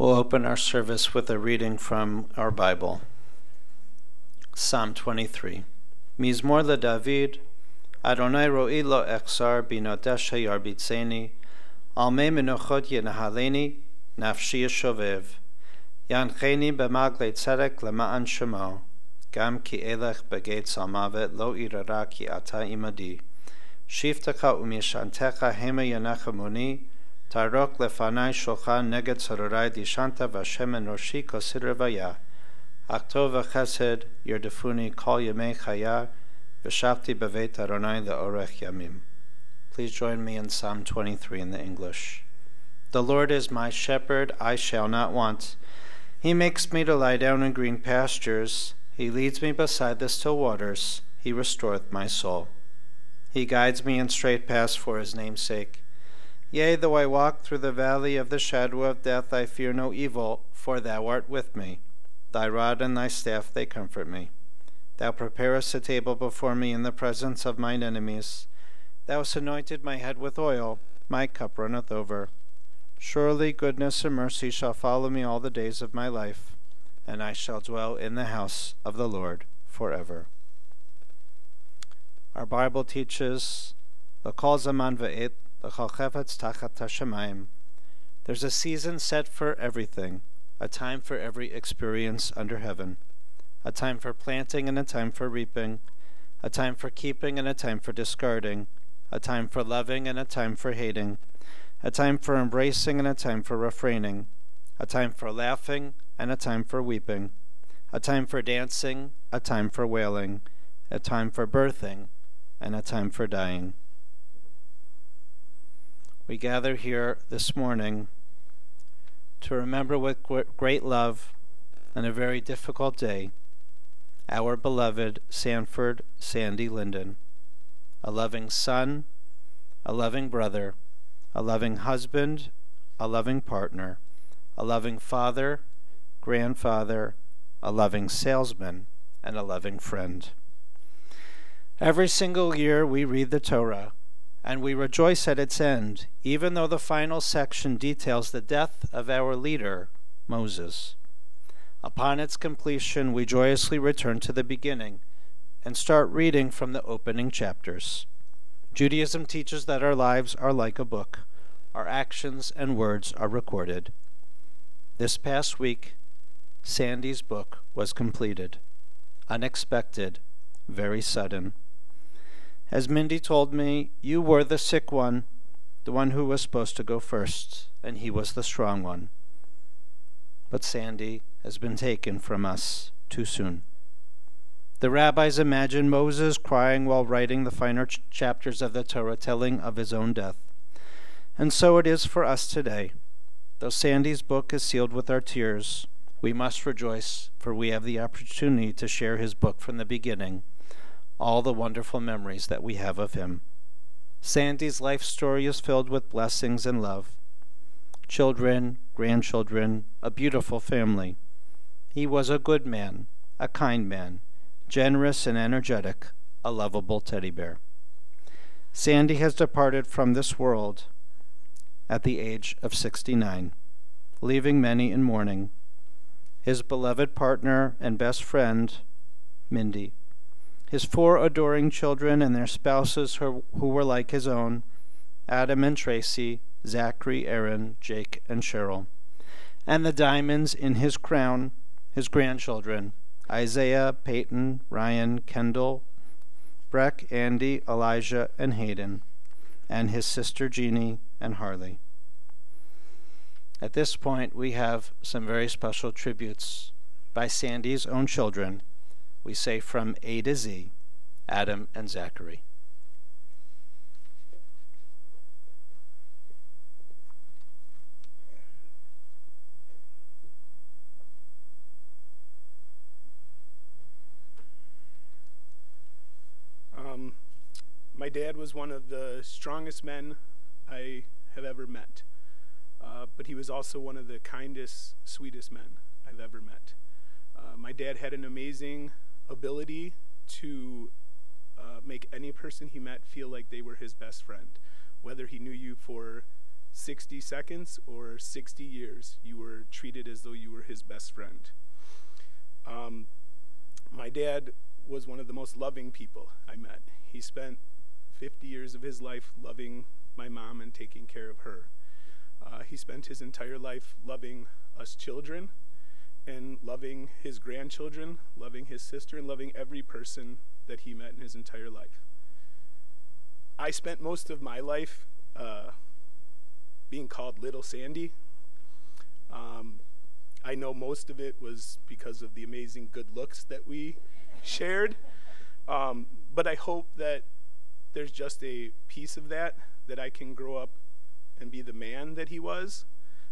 We'll open our service with a reading from our Bible. Psalm 23. Mizmor LeDavid, Adonai ro'i lo echsar binodesh hayarbitzeni, al mei menochot yenahaleni, nafshi yeshovev, yancheni b'maglei tzedek lema'an shemo, gam ki elech begeit salmavet lo irara ki ata imadi, shiftecha umishantecha hema yanachamuni, Tarok lefanai shochan neged sarurai dishanta vashem enoshi kosir vaya. Aktov v'chesed yerdefuni kol yemei chaya v'shavti b'veit Adonai le'orech yamim. Please join me in Psalm 23 in the English. The Lord is my shepherd, I shall not want. He makes me to lie down in green pastures. He leads me beside the still waters. He restoreth my soul. He guides me in straight paths for his name's sake. Yea, though I walk through the valley of the shadow of death, I fear no evil, for thou art with me. Thy rod and thy staff, they comfort me. Thou preparest a table before me in the presence of mine enemies. Thou hast anointed my head with oil, my cup runneth over. Surely goodness and mercy shall follow me all the days of my life, and I shall dwell in the house of the Lord forever. Our Bible teaches, L'kol zaman v'et, there's a season set for everything, a time for every experience under heaven, a time for planting and a time for reaping, a time for keeping and a time for discarding, a time for loving and a time for hating, a time for embracing and a time for refraining, a time for laughing and a time for weeping, a time for dancing, a time for wailing, a time for birthing, and a time for dying. We gather here this morning to remember with great love on a very difficult day our beloved Sanford Sandy Lyndon, a loving son, a loving brother, a loving husband, a loving partner, a loving father, grandfather, a loving salesman, and a loving friend. Every single year we read the Torah, and we rejoice at its end, even though the final section details the death of our leader, Moses. Upon its completion, we joyously return to the beginning and start reading from the opening chapters. Judaism teaches that our lives are like a book. Our actions and words are recorded. This past week, Sandy's book was completed. Unexpected, very sudden. As Mindy told me, you were the sick one, the one who was supposed to go first, and he was the strong one. But Sandy has been taken from us too soon. The rabbis imagine Moses crying while writing the finer chapters of the Torah, telling of his own death. And so it is for us today. Though Sandy's book is sealed with our tears, we must rejoice, for we have the opportunity to share his book from the beginning, all the wonderful memories that we have of him. Sandy's life story is filled with blessings and love. Children, grandchildren, a beautiful family. He was a good man, a kind man, generous and energetic, a lovable teddy bear. Sandy has departed from this world at the age of 69, leaving many in mourning. His beloved partner and best friend, Mindy. His 4 adoring children and their spouses who were like his own, Adam and Tracy, Zachary, Aaron, Jake, and Cheryl. And the diamonds in his crown, his grandchildren, Isaiah, Peyton, Ryan, Kendall, Breck, Andy, Elijah, and Hayden, and his sister Jeannie and Harley. At this point, we have some very special tributes by Sandy's own children. We say from A to Z, Adam and Zachary. My dad was one of the strongest men I have ever met, but he was also one of the kindest, sweetest men I've ever met. My dad had an amazing ability to make any person he met feel like they were his best friend, whether he knew you for 60 seconds or 60 years, you were treated as though you were his best friend. My dad was one of the most loving people I met. He spent 50 years of his life loving my mom and taking care of her. He spent his entire life loving us children and loving his grandchildren, loving his sister, and loving every person that he met in his entire life. I spent most of my life being called Little Sandy. I know most of it was because of the amazing good looks that we shared, but I hope that there's just a piece of that I can grow up and be the man that he was,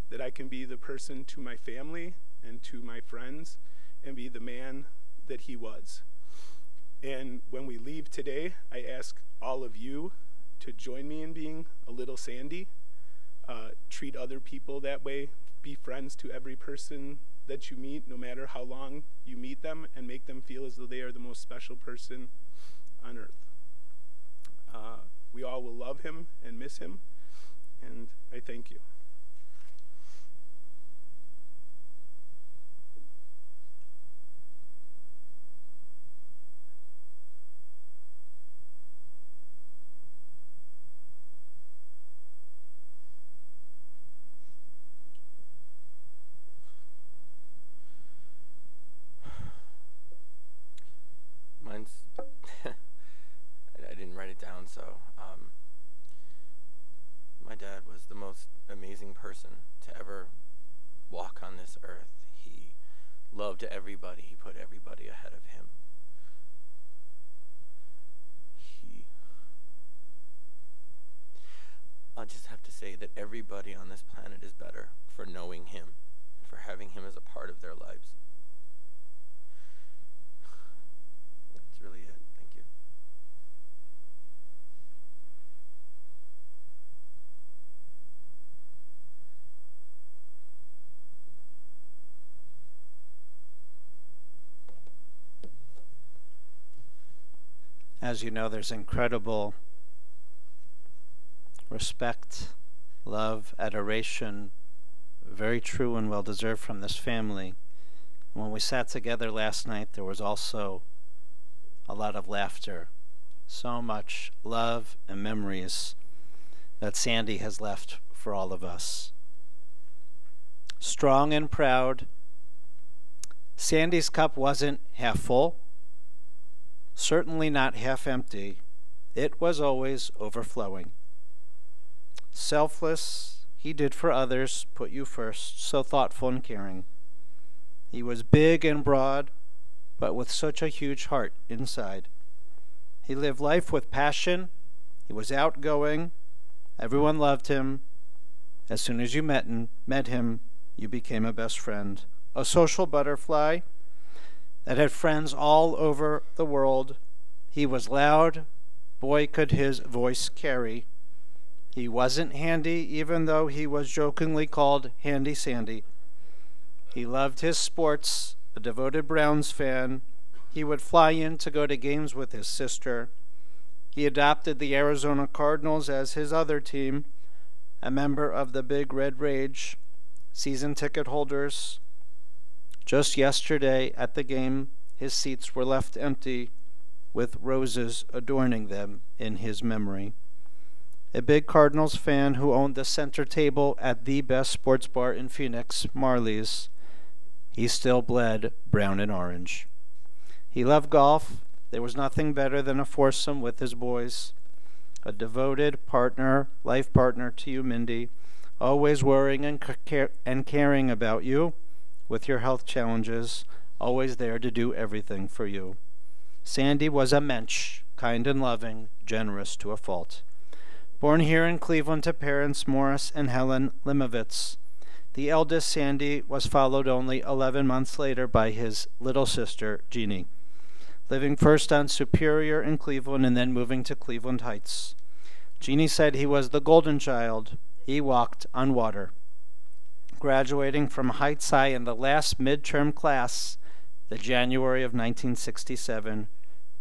that I can be the person to my family and to my friends and be the man that he was. And when we leave today, I ask all of you to join me in being a little Sandy. Treat other people that way. Be friends to every person that you meet, no matter how long you meet them, and make them feel as though they are the most special person on earth. We all will love him and miss him, and I thank you. I didn't write it down, so my dad was the most amazing person to ever walk on this earth. He loved everybody. He put everybody ahead of him. I'll just have to say that everybody on this planet is better for knowing him and for having him as a part of their lives. That's really it. Thank you. As you know, there's incredible respect, love, adoration, very true and well-deserved from this family. When we sat together last night, there was also a lot of laughter, so much love and memories that Sandy has left for all of us. Strong and proud, Sandy's cup wasn't half full, certainly not half empty. It was always overflowing. Selfless, he did for others, put you first, so thoughtful and caring. He was big and broad, but with such a huge heart inside. He lived life with passion. He was outgoing. Everyone loved him. As soon as you met him, you became a best friend. A social butterfly that had friends all over the world. He was loud. Boy, could his voice carry. He wasn't handy, even though he was jokingly called Handy Sandy. He loved his sports, a devoted Browns fan. He would fly in to go to games with his sister. He adopted the Arizona Cardinals as his other team, a member of the Big Red Rage, season ticket holders. Just yesterday at the game, his seats were left empty with roses adorning them in his memory. A big Cardinals fan who owned the center table at the best sports bar in Phoenix, Marley's. He still bled brown and orange. He loved golf. There was nothing better than a foursome with his boys. A devoted partner, life partner to you, Mindy, always worrying and caring about you with your health challenges, always there to do everything for you. Sandy was a mensch, kind and loving, generous to a fault. Born here in Cleveland to parents Morris and Helen Limovitz, the eldest Sandy was followed only 11 months later by his little sister, Jeannie, living first on Superior in Cleveland and then moving to Cleveland Heights. Jeannie said he was the golden child. He walked on water. Graduating from Heights High in the last midterm class, the January of 1967,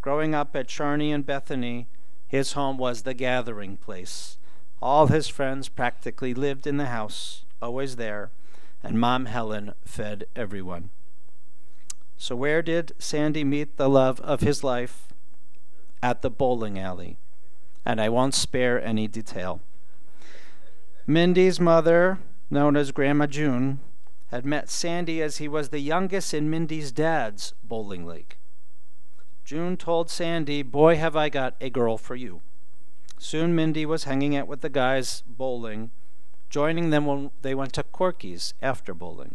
growing up at Charney and Bethany, his home was the gathering place. All his friends practically lived in the house, always there, and Mom Helen fed everyone. So where did Sandy meet the love of his life? At the bowling alley, and I won't spare any detail. Mindy's mother, known as Grandma June, had met Sandy as he was the youngest in Mindy's dad's bowling league. June told Sandy, "Boy, have I got a girl for you." Soon Mindy was hanging out with the guys bowling, joining them when they went to Corky's after bowling.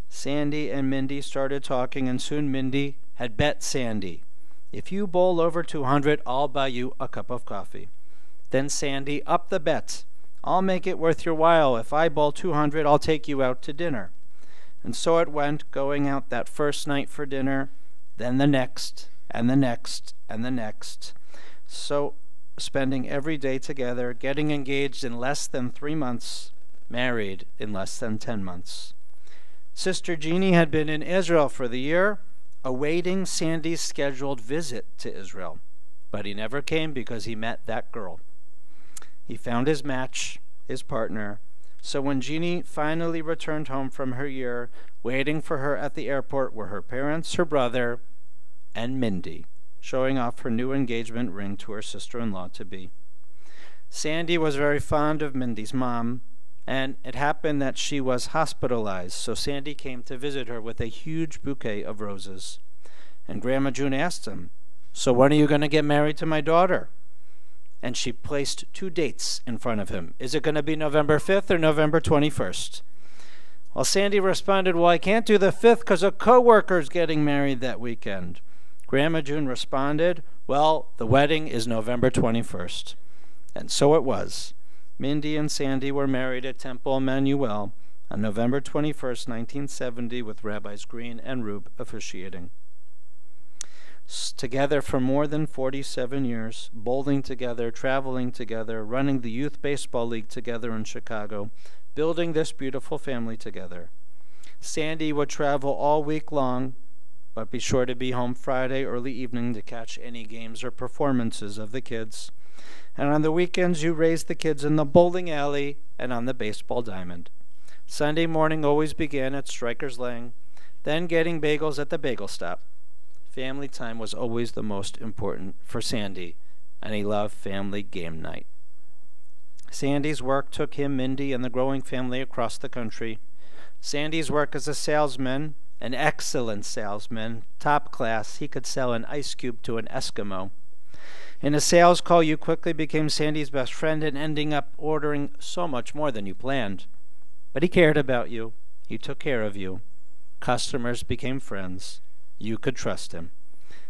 Sandy and Mindy started talking, and soon Mindy had bet Sandy, "If you bowl over 200, I'll buy you a cup of coffee." Then Sandy upped the bet. "I'll make it worth your while. If I bowl 200, I'll take you out to dinner." And so it went, going out that first night for dinner, then the next, and the next, and the next. So spending every day together, getting engaged in less than 3 months, married in less than 10 months. Sister Jeannie had been in Israel for the year, awaiting Sandy's scheduled visit to Israel. But he never came because he met that girl. He found his match, his partner. So when Jeannie finally returned home from her year, waiting for her at the airport were her parents, her brother, and Mindy, showing off her new engagement ring to her sister-in-law-to-be. Sandy was very fond of Mindy's mom, and it happened that she was hospitalized, so Sandy came to visit her with a huge bouquet of roses. And Grandma June asked him, "So when are you going to get married to my daughter?" And she placed 2 dates in front of him. "Is it going to be November 5th or November 21st? Well, Sandy responded, "Well, I can't do the 5th because a co-worker's getting married that weekend." Grandma June responded, "Well, the wedding is November 21st. And so it was. Mindy and Sandy were married at Temple Emmanuel on November 21st, 1970, with Rabbis Green and Rube officiating. Together for more than 47 years, bowling together, traveling together, running the Youth Baseball League together in Chicago, building this beautiful family together. Sandy would travel all week long, but be sure to be home Friday early evening to catch any games or performances of the kids. And on the weekends, you raised the kids in the bowling alley and on the baseball diamond. Sunday morning always began at Stryker's Lane, then getting bagels at the bagel stop. Family time was always the most important for Sandy, and he loved family game night. Sandy's work took him, Mindy, and the growing family across the country. Sandy's work as a salesman, an excellent salesman, top class. He could sell an ice cube to an Eskimo. In a sales call, you quickly became Sandy's best friend and ending up ordering so much more than you planned. But he cared about you. He took care of you. Customers became friends. You could trust him.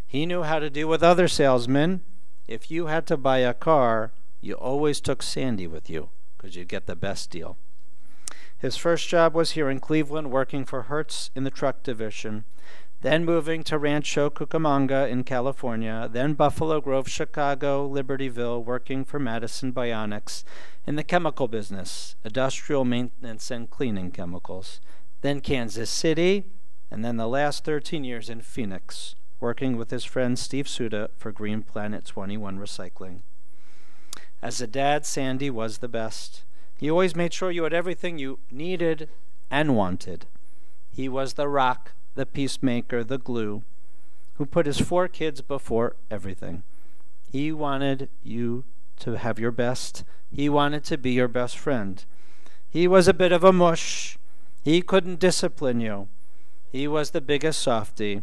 He knew how to deal with other salesmen. If you had to buy a car, you always took Sandy with you because you'd get the best deal. His first job was here in Cleveland, working for Hertz in the truck division, then moving to Rancho Cucamonga in California, then Buffalo Grove, Chicago, Libertyville, working for Madison Bionics in the chemical business, industrial maintenance and cleaning chemicals, then Kansas City, and then the last 13 years in Phoenix, working with his friend Steve Suda for Green Planet 21 Recycling. As a dad, Sandy was the best. He always made sure you had everything you needed and wanted. He was the rock, the peacemaker, the glue, who put his 4 kids before everything. He wanted you to have your best. He wanted to be your best friend. He was a bit of a mush. He couldn't discipline you. He was the biggest softy,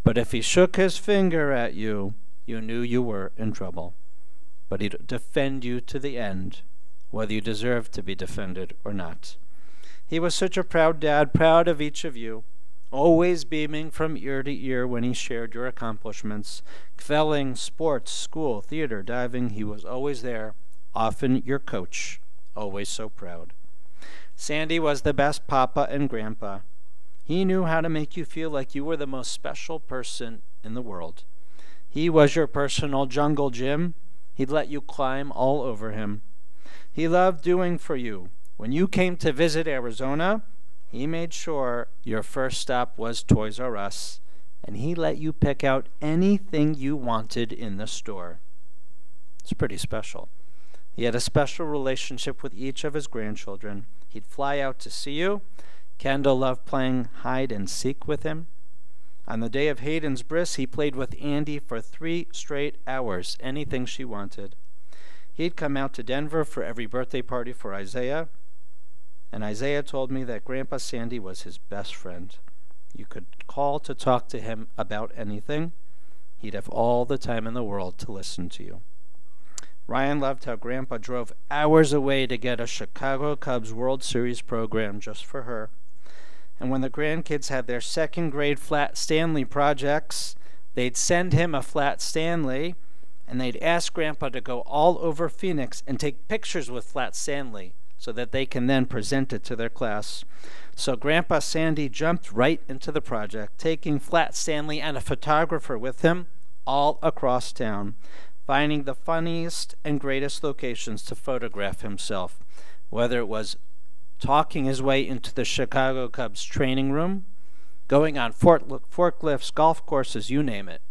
but if he shook his finger at you, you knew you were in trouble. But he'd defend you to the end, whether you deserved to be defended or not. He was such a proud dad, proud of each of you, always beaming from ear to ear when he shared your accomplishments. Kvelling, sports, school, theater, diving, he was always there, often your coach, always so proud. Sandy was the best papa and grandpa. He knew how to make you feel like you were the most special person in the world. He was your personal jungle gym. He'd let you climb all over him. He loved doing for you. When you came to visit Arizona, he made sure your first stop was Toys R Us, and he let you pick out anything you wanted in the store. It's pretty special. He had a special relationship with each of his grandchildren. He'd fly out to see you. Kendall loved playing hide and seek with him. On the day of Hayden's bris, he played with Andy for 3 straight hours, anything she wanted. He'd come out to Denver for every birthday party for Isaiah, and Isaiah told me that Grandpa Sandy was his best friend. You could call to talk to him about anything. He'd have all the time in the world to listen to you. Ryan loved how Grandpa drove hours away to get a Chicago Cubs World Series program just for her. And when the grandkids had their second grade Flat Stanley projects, they'd send him a Flat Stanley, and they'd ask Grandpa to go all over Phoenix and take pictures with Flat Stanley so that they can then present it to their class. So Grandpa Sandy jumped right into the project, taking Flat Stanley and a photographer with him all across town, finding the funniest and greatest locations to photograph himself, whether it was talking his way into the Chicago Cubs training room, going on forklifts, golf courses, you name it.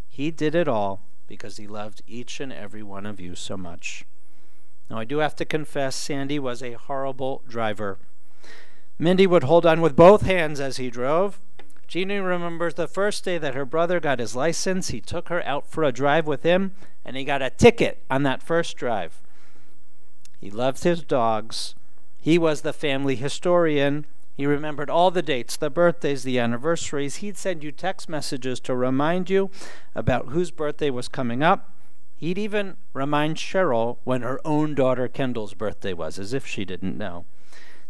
He did it all because he loved each and every one of you so much. Now, I do have to confess, Sandy was a horrible driver. Mindy would hold on with both hands as he drove. Jeannie remembers the first day that her brother got his license. He took her out for a drive with him, and he got a ticket on that first drive. He loved his dogs. He was the family historian. He remembered all the dates, the birthdays, the anniversaries. He'd send you text messages to remind you about whose birthday was coming up. He'd even remind Cheryl when her own daughter Kendall's birthday was, as if she didn't know.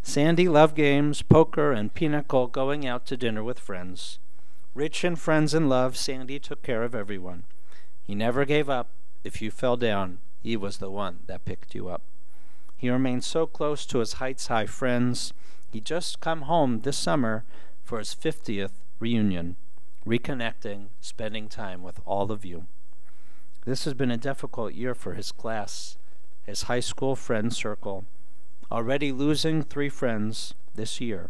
Sandy loved games, poker, and pinochle, going out to dinner with friends. Rich in friends and love, Sandy took care of everyone. He never gave up. If you fell down, he was the one that picked you up. He remained so close to his Heights High friends. He'd just come home this summer for his 50th reunion, reconnecting, spending time with all of you. This has been a difficult year for his class, his high school friend circle, already losing 3 friends this year,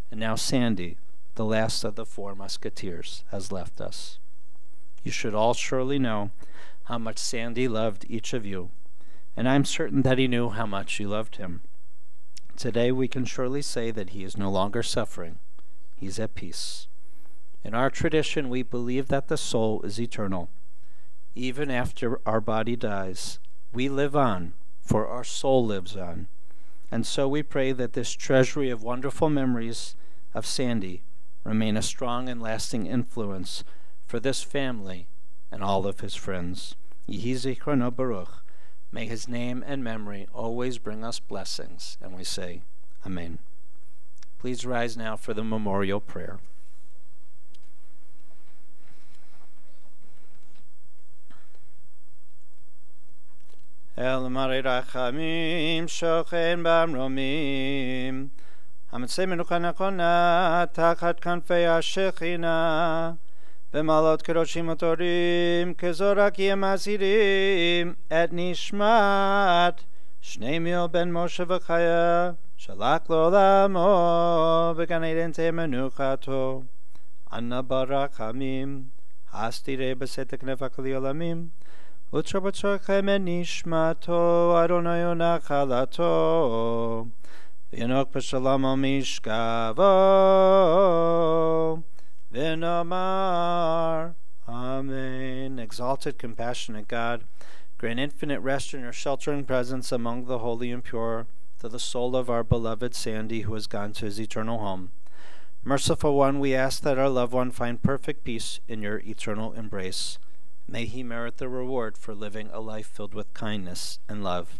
and now Sandy, the last of the 4 musketeers, has left us. You should all surely know how much Sandy loved each of you, and I'm certain that he knew how much you loved him. Today we can surely say that he is no longer suffering. He's at peace. In our tradition, we believe that the soul is eternal. Even after our body dies, we live on, for our soul lives on. And so we pray that this treasury of wonderful memories of Sandy remain a strong and lasting influence for this family and all of his friends. Yehi zichrono baruch. May his name and memory always bring us blessings. And we say, Amen. Please rise now for the memorial prayer. El Mare Rachamim Shochen Bamromim Hamitzei Menucha Nachona Tachat Kanfei HaShechina B'malot Keroshim Otorim Kezorak Yemazirim Et Nishmat Shneimil Ben Moshe V'chaya Shalach L'olamo B'Gan Eden Temenuchato Anna Barachamim Hastire B'Setek Nefak L'Olamim Utrabatzorchem en nishmato Adonai onachalato V'yanok b'shalom al mishkavo V'nomar Amen. Exalted, compassionate God, grant infinite rest in your sheltering presence among the holy and pure to the soul of our beloved Sandy, who has gone to his eternal home. Merciful One, we ask that our loved one find perfect peace in your eternal embrace. May he merit the reward for living a life filled with kindness and love.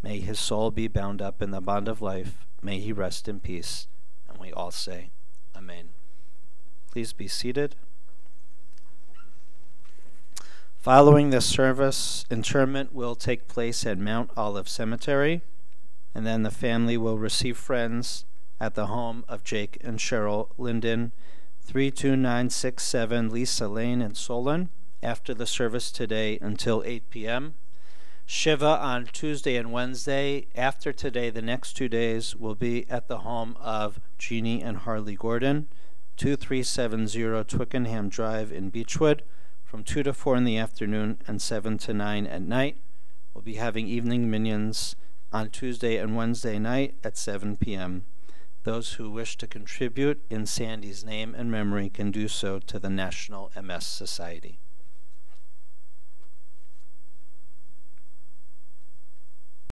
May his soul be bound up in the bond of life. May he rest in peace. And we all say, Amen. Please be seated. Following this service, interment will take place at Mount Olive Cemetery, and then the family will receive friends at the home of Jake and Cheryl Lyndon, 32967 Lisa Lane in Solon, after the service today until 8 p.m. Shiva on Tuesday and Wednesday. After today, the next 2 days will be at the home of Jeannie and Harley Gordon, 2370 Twickenham Drive in Beechwood, from 2 to 4 in the afternoon and 7 to 9 at night. will be having evening minions on Tuesday and Wednesday night at 7 p.m. Those who wish to contribute in Sandy's name and memory can do so to the National MS Society.